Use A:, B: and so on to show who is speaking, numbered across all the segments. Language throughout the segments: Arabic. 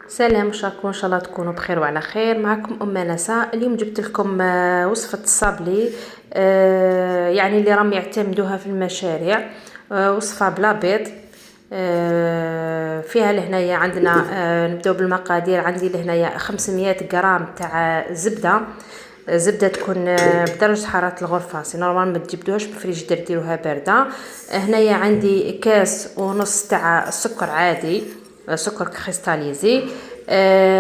A: سلام، واش راكم؟ ان شاء الله تكونوا بخير وعلى خير. معكم نساء. اليوم جبت لكم وصفه الصابلي، يعني اللي راهم يعتمدوها في المشاريع. وصفه بلا بيض. فيها لهنايا عندنا، نبداو بالمقادير. عندي لهنايا 500 غرام تاع زبده تكون بدرجه حراره الغرفه. سي نورمال ما تجبدوهاش بالفريجيدير، ديروها بارده. هنايا عندي كاس ونص تاع السكر عادي، سكر كريستاليزي.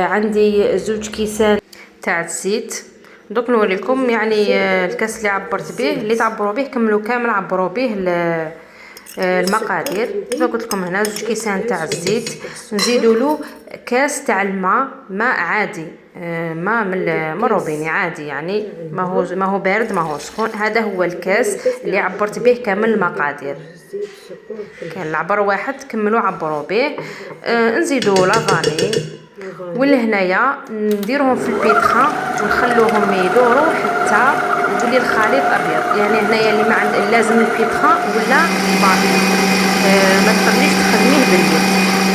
A: عندي 2 كيسان تاع الزيت. دوك نوريكم يعني الكاس اللي عبرت به، اللي تعبروا به كملوا كامل عبروا به المقادير. كما قلت لكم هنا 2 كيسان تاع الزيت، نزيدوا له كاس تاع ماء عادي، ماء من روبيني عادي، يعني ما هو بارد ما هو سخون. هذا هو الكاس اللي عبرت به كامل المقادير. كان العبر واحد كملوا عبروا به. نزيدوا لافاني، ولهنايا نديروهم في البيتخا ونخلوهم يدوروا حتى يولي الخليط ابيض. يعني هنايا اللي ما عند لازم البيتخا ولا البابي، ما تقدريش تخدميه باليد.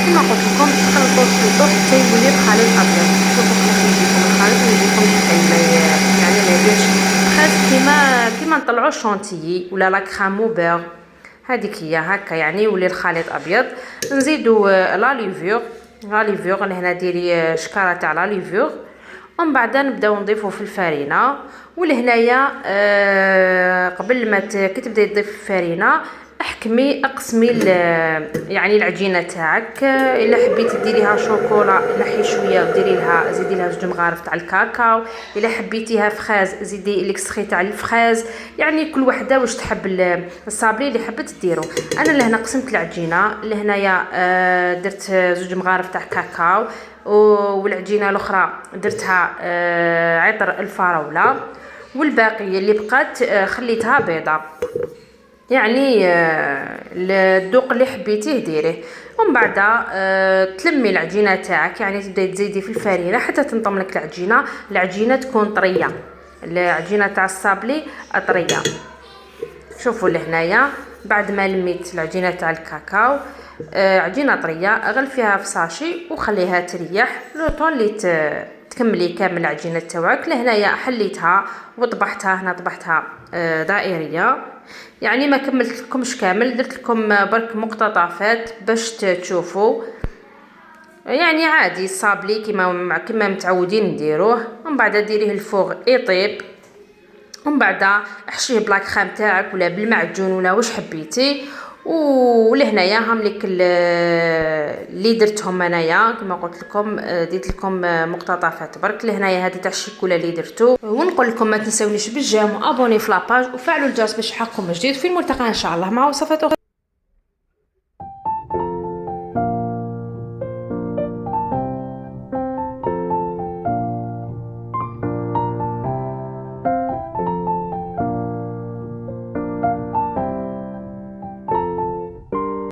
A: كما قلت لكم تخلطوا حتى يولي الخليط ابيض. شوفوا كيفاش يجيكم الخليط، ويجيكم يعني ما يديرش خاص كيما نطلعوا شونتيي ولا لا كريم بيغ. هذيك هي هكا يعني يولي الخليط ابيض. نزيدوا لا ليفور لهنا، ديري شكاره تاع لا ليفور. ومن بعد نبداو نضيفوا في الفرينه. ولهنايا قبل ما كي تبداي تضيف الفرينه، اقسمي يعني العجينه تاعك. الا حبيتي ديريها شوكولا نحي شويه وديري لها، زيدي لها 2 مغارف تاع الكاكاو. الا حبيتيها فخاز زيدي الاكستري تاع الفخاز. يعني كل وحده واش تحب الصابلي اللي حبت ديرو. انا لهنا قسمت العجينه. لهنايا درت 2 مغارف تاع كاكاو، والعجينه الاخرى درتها عطر الفراوله، والباقي اللي بقات خليتها بيضه. يعني الذوق اللي حبيتيه ديريه. ومن بعد تلمي العجينه تاعك، يعني تبداي تزيدي في الفرينه حتى تنضم لك العجينه تكون طريه. العجينه تاع الصابلي طريه. شوفوا لهنايا بعد ما لميت العجينه تاع الكاكاو، عجينه طريه، غلفيها في ساشي وخليها تريح لو طون اللي تكملي كامل العجينه تاعك. لهنايا حليتها وطبحتها. هنا طبحتها دائريه، يعني ما كملت لكمش كامل، درت لكم برك مقتطفات باش تشوفوا. يعني عادي الصابلي كما متعودين نديروه. ومن بعد ديريه الفوغ يطيب. ومن بعد احشيه بلا كريم تاعك ولا بالمعجون ولا واش حبيتي. ولهنايا هم لك اللي درتهم انايا كما قلت لكم. ديت لكم مقتطفات برك. لهنايا هذه تاع الشيكولا اللي درتو. ونقول لكم ما تنسونيش بالجيم وابوني في لاباج وفعلوا الجرس باش يحقكم جديد. في الملتقى ان شاء الله مع وصفات